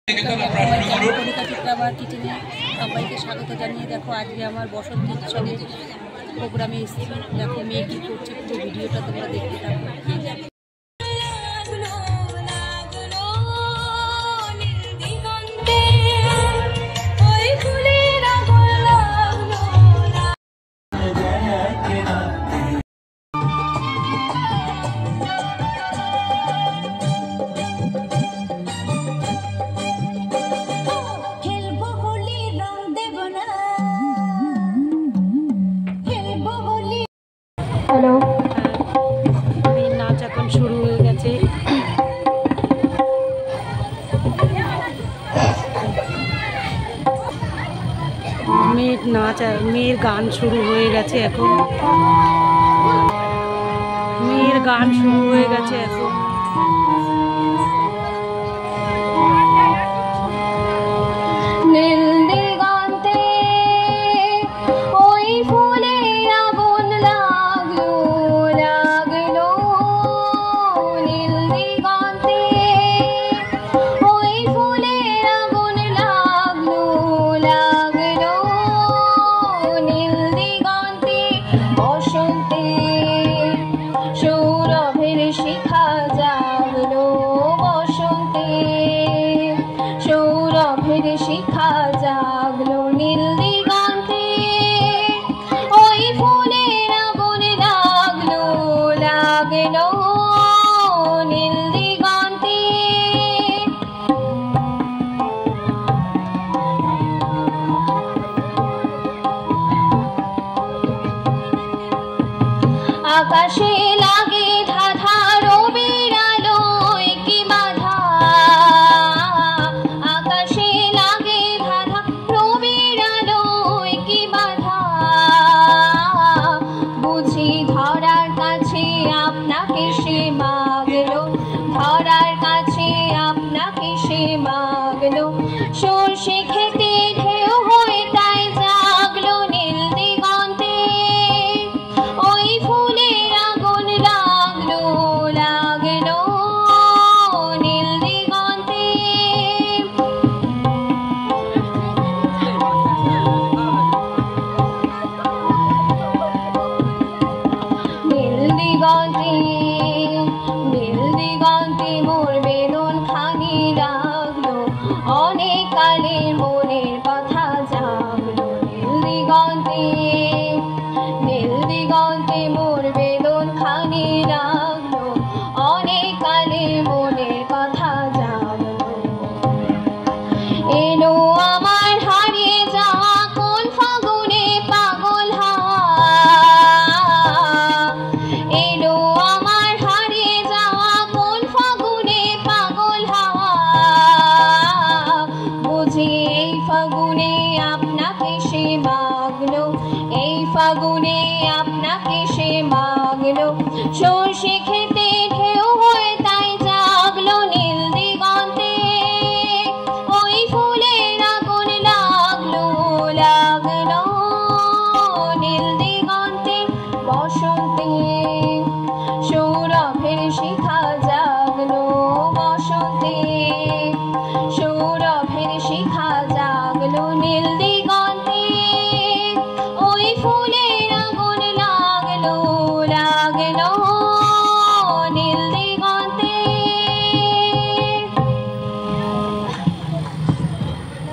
কণিকা চিত্রাবার কিচেনে সবাইকে স্বাগত জানিয়ে দেখো আজকে আমার বসন্ত উৎসবের প্রোগ্রামে এসেছি। দেখো মেয়ে কী করছে, পুরো ভিডিওটা তোমরা দেখতে থাকো। হ্যালো, মেয়ের নাচ এখন শুরু হয়ে গেছে। মেয়ের গান শুরু হয়ে গেছে এখন। মেয়ের গান শুরু হয়ে গেছে এখন। শিখা জাগলো নীল দিগন্তে, ওই ফুলের আগুন লাগলো লাগলো নীল দিগন্তে। আকাশে লাগে ধাঁধা রবির আলোয় কি বাধা, আকাশে লাগে ধাঁধা রবির আলোয় কি বাধা, বুঝি ধরার কাছে আপনাকে সে মাগলো, ধরার কাছে আপনাকে সে মাগলো। সর্ষে খেতে